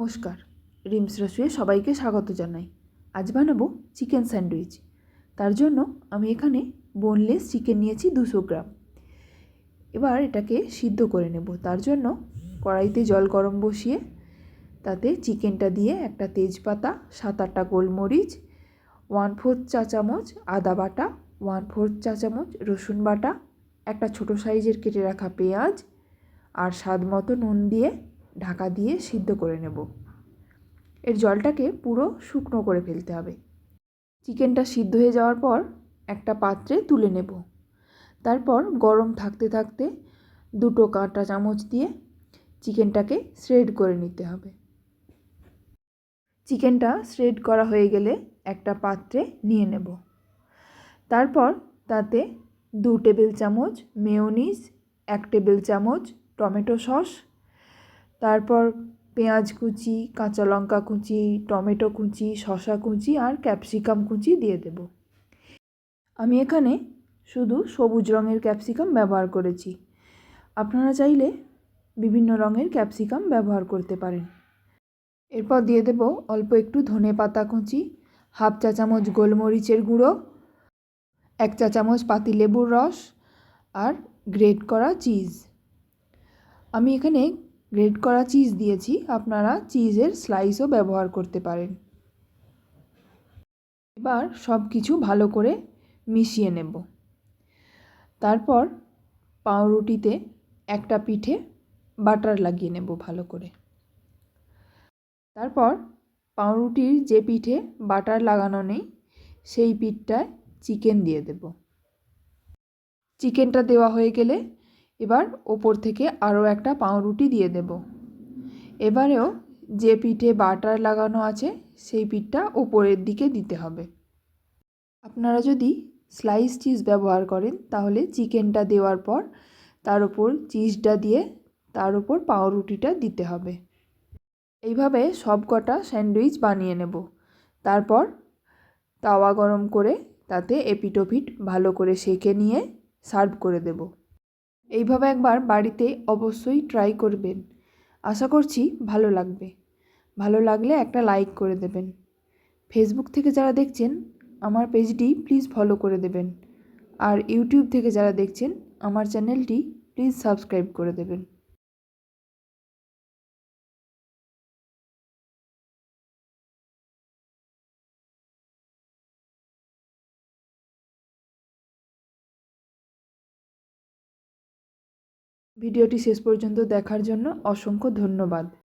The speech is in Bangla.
নমস্কার, রিমস রসুয়ে সবাইকে স্বাগত জানাই। আজ বানাবো চিকেন স্যান্ডউইচ। তার জন্য আমি এখানে বোনলেস চিকেন নিয়েছি 200 গ্রাম। এবার এটাকে সিদ্ধ করে নেব। তার জন্য কড়াইতে জল গরম বসিয়ে তাতে চিকেনটা দিয়ে একটা তেজপাতা, 7-8টা গোলমরিচ, 1/4 চা চামচ আদা বাটা, 1/4 চা চামচ রসুন বাটা, একটা ছোটো সাইজের কেটে রাখা পেঁয়াজ আর স্বাদ মতো নুন দিয়ে ঢাকা দিয়ে সিদ্ধ করে নেব। এর জলটাকে পুরো শুকনো করে ফেলতে হবে। চিকেনটা সিদ্ধ হয়ে যাওয়ার পর একটা পাত্রে তুলে নেব। তারপর গরম থাকতে থাকতে 2টো কাঁটা চামচ দিয়ে চিকেনটাকে শ্রেড করে নিতে হবে। চিকেনটা শ্রেড করা হয়ে গেলে একটা পাত্রে নিয়ে নেব। তারপর তাতে 2 টেবিল চামচ মেয়োনিজ, 1 টেবিল চামচ টমেটো সস, তারপর পেঁয়াজ কুচি, কাঁচা লঙ্কা কুচি, টমেটো কুচি, শসা কুচি আর ক্যাপসিকাম কুচি দিয়ে দেব। আমি এখানে শুধু সবুজ রঙের ক্যাপসিকাম ব্যবহার করেছি। আপনারা চাইলে বিভিন্ন রঙের ক্যাপসিকাম ব্যবহার করতে পারেন। এরপর দিয়ে দেব অল্প একটু ধনেপাতা কুচি, 1/2 চা চামচ গোলমরিচের গুঁড়ো, 1 চা চামচ পাতিলেবুর রস আর গ্রেট করা চিজ। আমি এখানে গ্রেট করা চিজ দিয়েছি, আপনারা চিজের স্লাইসও ব্যবহার করতে পারেন। এবার সব কিছু ভালো করে মিশিয়ে নেব। তারপর পাউরুটিতে একটা পিঠে বাটার লাগিয়ে নেব ভালো করে। তারপর পাউরুটির যে পিঠে বাটার লাগানো নেই সেই পিঠটায় চিকেন দিয়ে দেব। চিকেনটা দেওয়া হয়ে গেলে এবার ওপর থেকে আরও একটা পাউরুটি দিয়ে দেব। এবারেও যে পিঠে বাটার লাগানো আছে সেই পিঠটা ওপরের দিকে দিতে হবে। আপনারা যদি স্লাইস চিজ ব্যবহার করেন তাহলে চিকেনটা দেওয়ার পর তার উপর চিজটা দিয়ে তার উপর পাউরুটিটা দিতে হবে। এইভাবে সব কটা স্যান্ডউইচ বানিয়ে নেব। তারপর তাওয়া গরম করে তাতে এপিটোপিট ভালো করে সেঁকে নিয়ে সার্ভ করে দেব। এইভাবে একবার বাড়িতে অবশ্যই ট্রাই করবেন। আশা করছি ভালো লাগবে। ভালো লাগলে একটা লাইক করে দেবেন। ফেসবুক থেকে যারা দেখছেন আমার পেজটি প্লিজ ফলো করে দেবেন। আর ইউটিউব থেকে যারা দেখছেন আমার চ্যানেলটি প্লিজ সাবস্ক্রাইব করে দেবেন। ভিডিওটি শেষ পর্যন্ত দেখার জন্য অসংখ্য ধন্যবাদ।